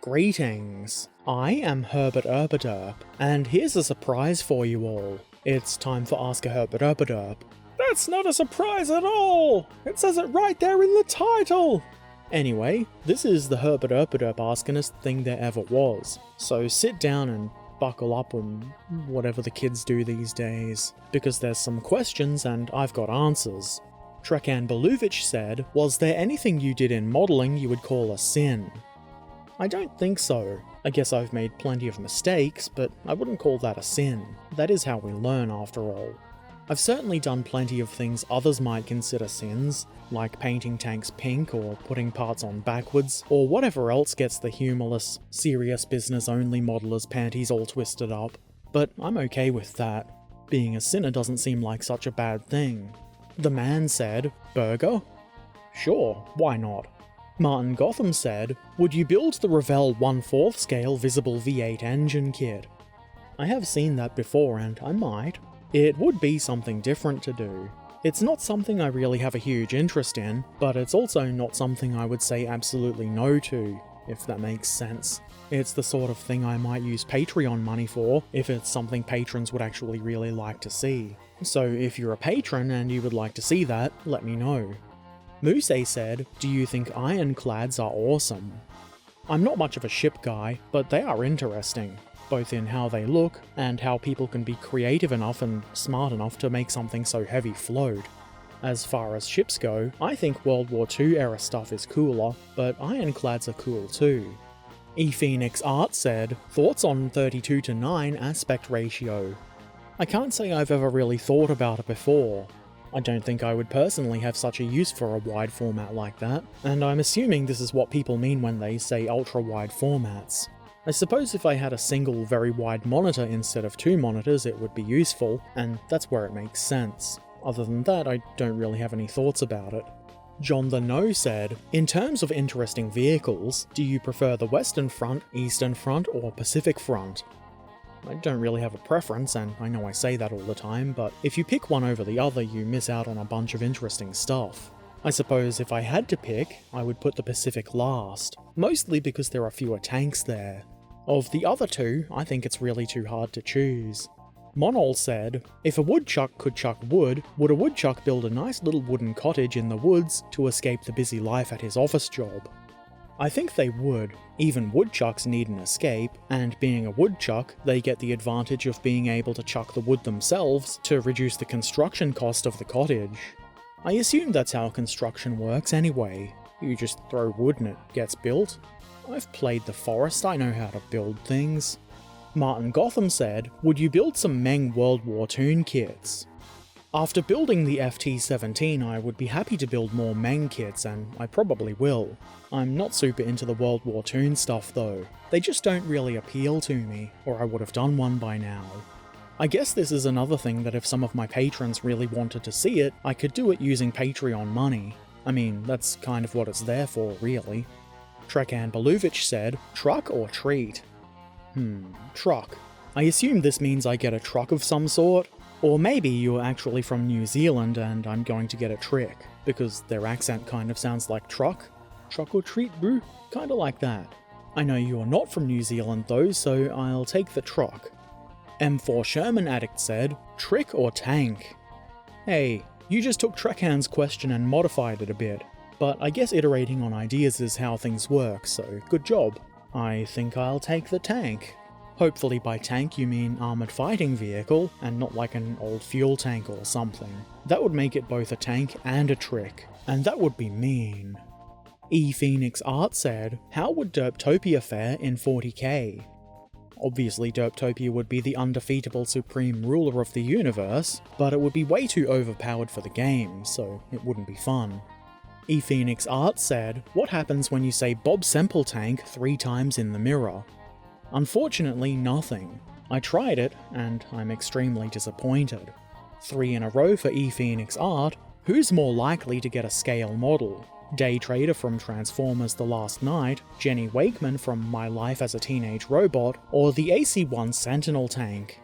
Greetings, I am Herbert Erpaderp, and here's a surprise for you all. It's time for Ask a Herbert Erpaderp. That's not a surprise at all! It says it right there in the title! Anyway, this is the Herbert Erpaderp Askinest thing there ever was, so sit down and buckle up and whatever the kids do these days, because there's some questions and I've got answers. Trekan Beluvic said, was there anything you did in modelling you would call a sin? I don't think so. I guess I've made plenty of mistakes, but I wouldn't call that a sin. That is how we learn after all. I've certainly done plenty of things others might consider sins, like painting tanks pink or putting parts on backwards, or whatever else gets the humorless, serious business only modeller's panties all twisted up. But I'm okay with that. Being a sinner doesn't seem like such a bad thing. The man said, burger? Sure, why not? Martin Gotham said, would you build the Revell 1/4 scale visible V8 engine kit? I have seen that before and I might. It would be something different to do. It's not something I really have a huge interest in, but it's also not something I would say absolutely no to, if that makes sense. It's the sort of thing I might use Patreon money for, if it's something patrons would actually really like to see. So if you're a patron and you would like to see that, let me know. Moose said, do you think ironclads are awesome? I'm not much of a ship guy, but they are interesting, both in how they look and how people can be creative enough and smart enough to make something so heavy float. As far as ships go, I think World War II era stuff is cooler, but ironclads are cool too. ePhoenix Art said, thoughts on 32:9 aspect ratio? I can't say I've ever really thought about it before. I don't think I would personally have such a use for a wide format like that, and I'm assuming this is what people mean when they say ultra-wide formats. I suppose if I had a single very wide monitor instead of two monitors it would be useful, and that's where it makes sense. Other than that, I don't really have any thoughts about it. John the No said, in terms of interesting vehicles, do you prefer the Western Front, Eastern Front, or Pacific Front? I don't really have a preference, and I know I say that all the time, but if you pick one over the other, you miss out on a bunch of interesting stuff. I suppose if I had to pick, I would put the Pacific last, mostly because there are fewer tanks there. Of the other two, I think it's really too hard to choose. Monol said, if a woodchuck could chuck wood, would a woodchuck build a nice little wooden cottage in the woods to escape the busy life at his office job? I think they would. Even woodchucks need an escape, and being a woodchuck, they get the advantage of being able to chuck the wood themselves to reduce the construction cost of the cottage. I assume that's how construction works anyway. You just throw wood and it gets built. I've played the forest, I know how to build things. Martin Gotham said, would you build some Meng World War II kits? After building the FT-17, I would be happy to build more Meng kits, and I probably will. I'm not super into the World War II stuff though. They just don't really appeal to me, or I would have done one by now. I guess this is another thing that if some of my patrons really wanted to see it, I could do it using Patreon money. I mean, that's kind of what it's there for, really. Trekan Beluvic said, truck or treat? Truck. I assume this means I get a truck of some sort? Or maybe you're actually from New Zealand and I'm going to get a trick, because their accent kind of sounds like truck. Truck or treat, boo? Kinda like that. I know you're not from New Zealand though, so I'll take the truck. M4 Sherman Addict said, trick or tank? Hey, you just took Trekan's question and modified it a bit, but I guess iterating on ideas is how things work, so good job. I think I'll take the tank. Hopefully by tank you mean armoured fighting vehicle, and not like an old fuel tank or something. That would make it both a tank and a trick, and that would be mean. ePhoenix Art said, how would Derptopia fare in 40k? Obviously Derptopia would be the undefeatable supreme ruler of the universe, but it would be way too overpowered for the game, so it wouldn't be fun. ePhoenix Art said, what happens when you say Bob Semple tank 3 times in the mirror? Unfortunately, nothing. I tried it, and I'm extremely disappointed. 3 in a row for ePhoenix Art. Who's more likely to get a scale model? Day Trader from Transformers The Last Night, Jenny Wakeman from My Life as a Teenage Robot, or the AC-1 Sentinel tank?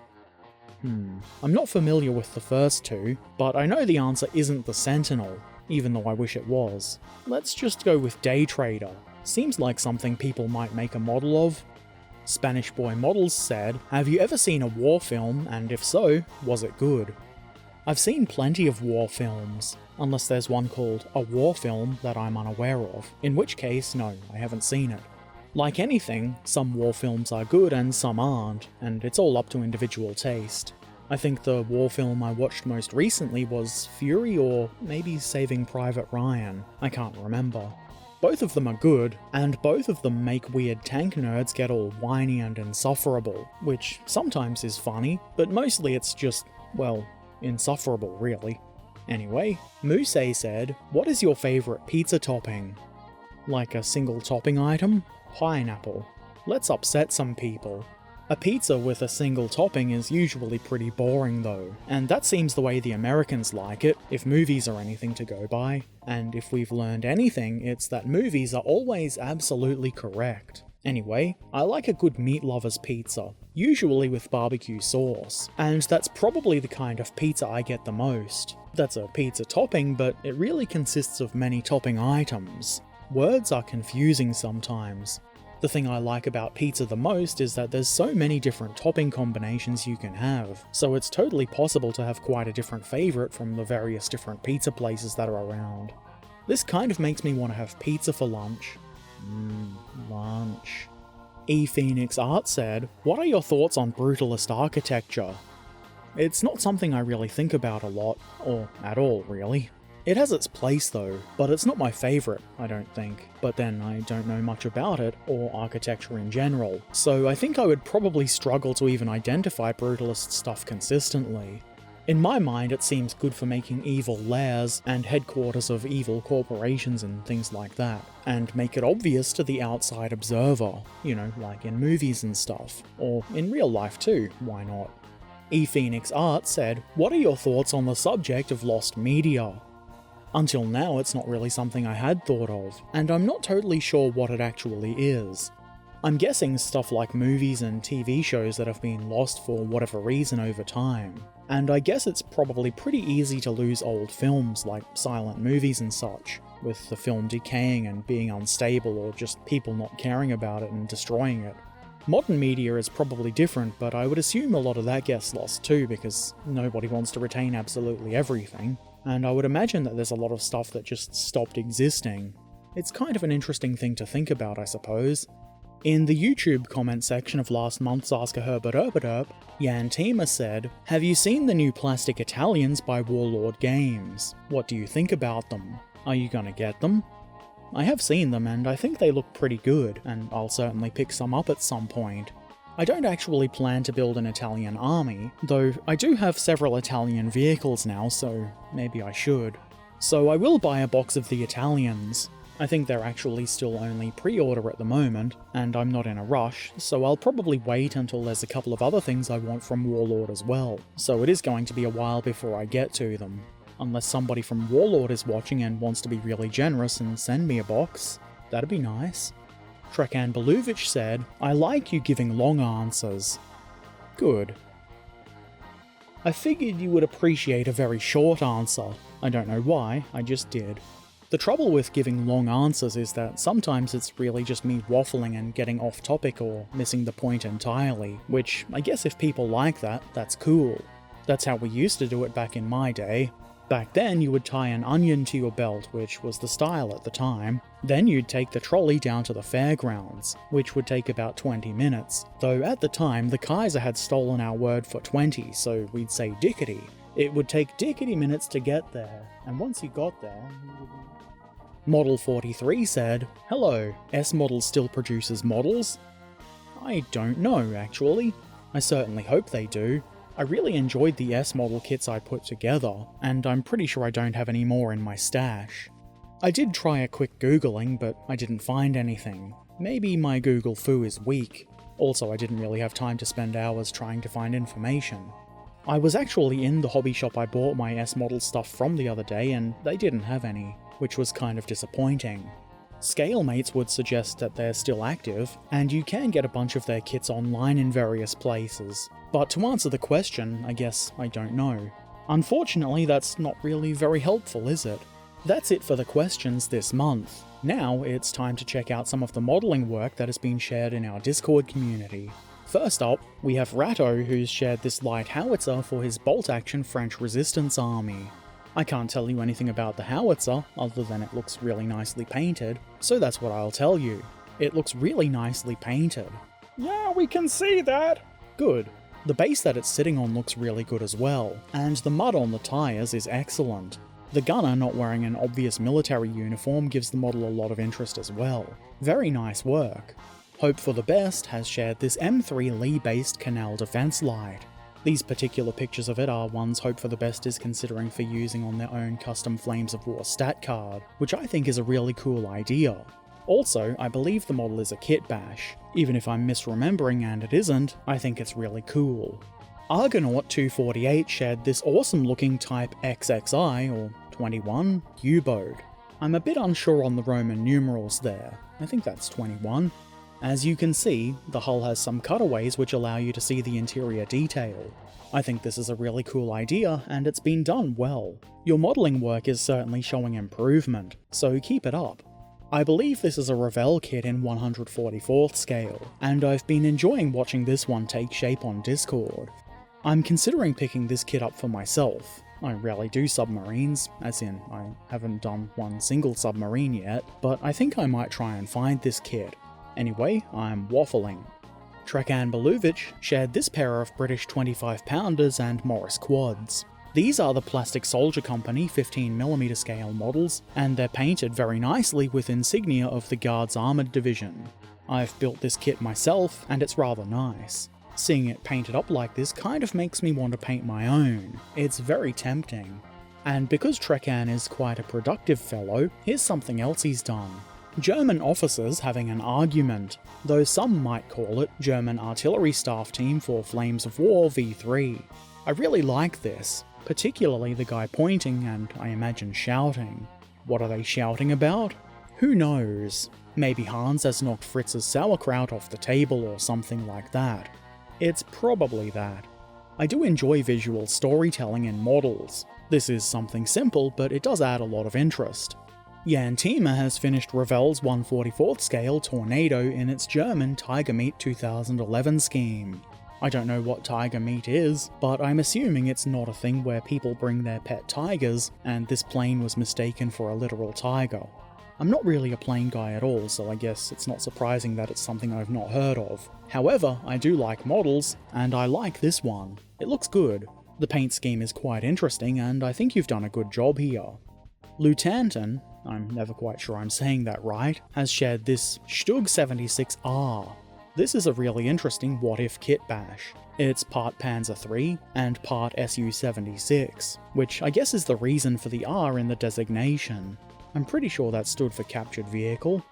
I'm not familiar with the first two, but I know the answer isn't the Sentinel, even though I wish it was. Let's just go with Day Trader. Seems like something people might make a model of. Spanish Boy Models said, have you ever seen a war film, and if so, was it good? I've seen plenty of war films, unless there's one called a war film that I'm unaware of, in which case, no, I haven't seen it. Like anything, some war films are good and some aren't, and it's all up to individual taste. I think the war film I watched most recently was Fury or maybe Saving Private Ryan, I can't remember. Both of them are good, and both of them make weird tank nerds get all whiny and insufferable, which sometimes is funny, but mostly it's just, well, insufferable really. Anyway, Muse said, what is your favourite pizza topping? Like a single topping item? Pineapple. Let's upset some people. A pizza with a single topping is usually pretty boring though, and that seems the way the Americans like it, if movies are anything to go by. And if we've learned anything, it's that movies are always absolutely correct. Anyway, I like a good meat lover's pizza, usually with barbecue sauce, and that's probably the kind of pizza I get the most. That's a pizza topping, but it really consists of many topping items. Words are confusing sometimes. The thing I like about pizza the most is that there's so many different topping combinations you can have, so it's totally possible to have quite a different favourite from the various different pizza places that are around. This kind of makes me want to have pizza for lunch. Lunch. Phoenix Art said, what are your thoughts on brutalist architecture? It's not something I really think about a lot, or at all really. It has its place though, but it's not my favourite, I don't think. But then I don't know much about it, or architecture in general, so I think I would probably struggle to even identify brutalist stuff consistently. In my mind it seems good for making evil lairs and headquarters of evil corporations and things like that, and make it obvious to the outside observer, you know, like in movies and stuff, or in real life too, why not? Phoenix Art said, what are your thoughts on the subject of lost media? Until now, it's not really something I had thought of, and I'm not totally sure what it actually is. I'm guessing stuff like movies and TV shows that have been lost for whatever reason over time. And I guess it's probably pretty easy to lose old films like silent movies and such, with the film decaying and being unstable or just people not caring about it and destroying it. Modern media is probably different, but I would assume a lot of that gets lost too because nobody wants to retain absolutely everything. And I would imagine that there's a lot of stuff that just stopped existing. It's kind of an interesting thing to think about, I suppose. In the YouTube comment section of last month's Ask a Herbert Erpaderp, Yantima said, have you seen the new Plastic Italians by Warlord Games? What do you think about them? Are you gonna get them? I have seen them and I think they look pretty good, and I'll certainly pick some up at some point. I don't actually plan to build an Italian army, though I do have several Italian vehicles now, so maybe I should. So I will buy a box of the Italians. I think they're actually still only pre-order at the moment, and I'm not in a rush, so I'll probably wait until there's a couple of other things I want from Warlord as well, so it is going to be a while before I get to them. Unless somebody from Warlord is watching and wants to be really generous and send me a box, that'd be nice. Trekan Beluvic said, I like you giving long answers. Good. I figured you would appreciate a very short answer. I don't know why, I just did. The trouble with giving long answers is that sometimes it's really just me waffling and getting off topic or missing the point entirely, which I guess if people like that, that's cool. That's how we used to do it back in my day. Back then you would tie an onion to your belt, which was the style at the time. Then you'd take the trolley down to the fairgrounds, which would take about 20 minutes, though at the time the Kaiser had stolen our word for 20, so we'd say dickety. It would take dickety minutes to get there, and once you got there... Model 43 said, hello, S-Model still produces models? I don't know, actually. I certainly hope they do. I really enjoyed the S-Model kits I put together, and I'm pretty sure I don't have any more in my stash. I did try a quick googling, but I didn't find anything. Maybe my Google foo is weak. Also, I didn't really have time to spend hours trying to find information. I was actually in the hobby shop I bought my S-Model stuff from the other day, and they didn't have any, which was kind of disappointing. Scalemates would suggest that they're still active, and you can get a bunch of their kits online in various places. But to answer the question, I guess I don't know. Unfortunately, that's not really very helpful, is it? That's it for the questions this month. Now it's time to check out some of the modelling work that has been shared in our Discord community. First up, we have Ratto, who's shared this light howitzer for his bolt-action French resistance army. I can't tell you anything about the howitzer, other than it looks really nicely painted, so that's what I'll tell you. It looks really nicely painted. Yeah, we can see that! Good. The base that it's sitting on looks really good as well, and the mud on the tyres is excellent. The gunner not wearing an obvious military uniform gives the model a lot of interest as well. Very nice work. Hope for the Best has shared this M3 Lee-based canal defense light. These particular pictures of it are ones Hope for the Best is considering for using on their own custom Flames of War stat card, which I think is a really cool idea. Also, I believe the model is a kit bash. Even if I'm misremembering and it isn't, I think it's really cool. Argonaut 248 shared this awesome looking Type XXI, or 21, U-boat. I'm a bit unsure on the Roman numerals there. I think that's 21. As you can see, the hull has some cutaways which allow you to see the interior detail. I think this is a really cool idea, and it's been done well. Your modelling work is certainly showing improvement, so keep it up. I believe this is a Revell kit in 144th scale, and I've been enjoying watching this one take shape on Discord. I'm considering picking this kit up for myself. I rarely do submarines, as in I haven't done one single submarine yet, but I think I might try and find this kit. Anyway, I'm waffling. Trekan Belovic shared this pair of British 25-pounders and Morris quads. These are the Plastic Soldier Company 15mm scale models, and they're painted very nicely with insignia of the Guards Armoured Division. I've built this kit myself, and it's rather nice. Seeing it painted up like this kind of makes me want to paint my own. It's very tempting. And because Trekan is quite a productive fellow, here's something else he's done. German officers having an argument, though some might call it German Artillery Staff Team for Flames of War v3. I really like this, particularly the guy pointing and, I imagine, shouting. What are they shouting about? Who knows? Maybe Hans has knocked Fritz's sauerkraut off the table or something like that. It's probably that. I do enjoy visual storytelling in models. This is something simple, but it does add a lot of interest. Jan Thiemer has finished Revell's 1/44th scale Tornado in its German Tiger Meat 2011 scheme. I don't know what Tiger Meat is, but I'm assuming it's not a thing where people bring their pet tigers, and this plane was mistaken for a literal tiger. I'm not really a plane guy at all, so I guess it's not surprising that it's something I've not heard of. However, I do like models, and I like this one. It looks good. The paint scheme is quite interesting, and I think you've done a good job here. Lutanton, I'm never quite sure I'm saying that right, has shared this Stug 76R. This is a really interesting what-if kit bash. It's part Panzer III and part Su-76, which I guess is the reason for the R in the designation. I'm pretty sure that stood for Captured Vehicle.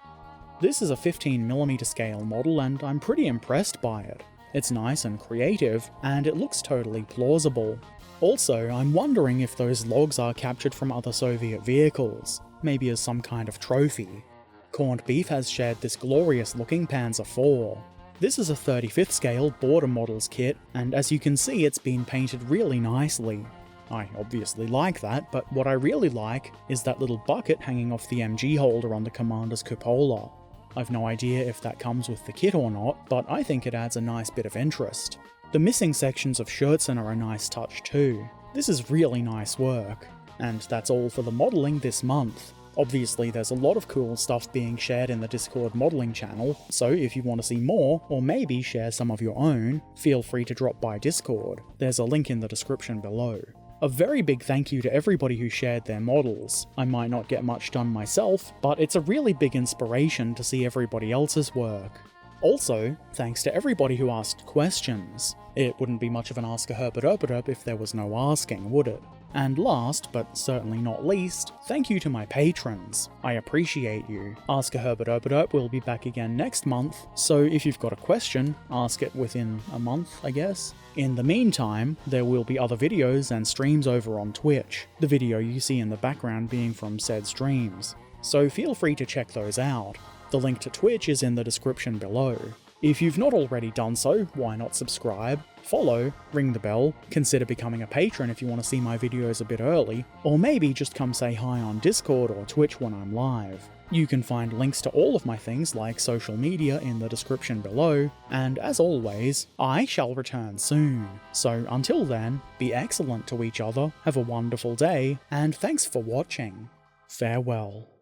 This is a 15mm scale model, and I'm pretty impressed by it. It's nice and creative, and it looks totally plausible. Also, I'm wondering if those logs are captured from other Soviet vehicles, maybe as some kind of trophy. Corned Beef has shared this glorious looking Panzer IV. This is a 35th scale border models kit, and as you can see it's been painted really nicely. I obviously like that, but what I really like is that little bucket hanging off the MG holder on the commander's cupola. I've no idea if that comes with the kit or not, but I think it adds a nice bit of interest. The missing sections of Scherzen are a nice touch too. This is really nice work. And that's all for the modelling this month. Obviously there's a lot of cool stuff being shared in the Discord modelling channel, so if you want to see more, or maybe share some of your own, feel free to drop by Discord. There's a link in the description below. A very big thank you to everybody who shared their models. I might not get much done myself, but it's a really big inspiration to see everybody else's work. Also, thanks to everybody who asked questions. It wouldn't be much of an Ask a Herbert Erpaderp if there was no asking, would it? And last, but certainly not least, thank you to my patrons. I appreciate you. Ask a Herbert Erpaderp will be back again next month, so if you've got a question, ask it within a month, I guess. In the meantime, there will be other videos and streams over on Twitch, the video you see in the background being from said streams, so feel free to check those out. The link to Twitch is in the description below. If you've not already done so, why not subscribe, follow, ring the bell, consider becoming a patron if you want to see my videos a bit early, or maybe just come say hi on Discord or Twitch when I'm live. You can find links to all of my things like social media in the description below, and as always, I shall return soon. So until then, be excellent to each other, have a wonderful day, and thanks for watching. Farewell.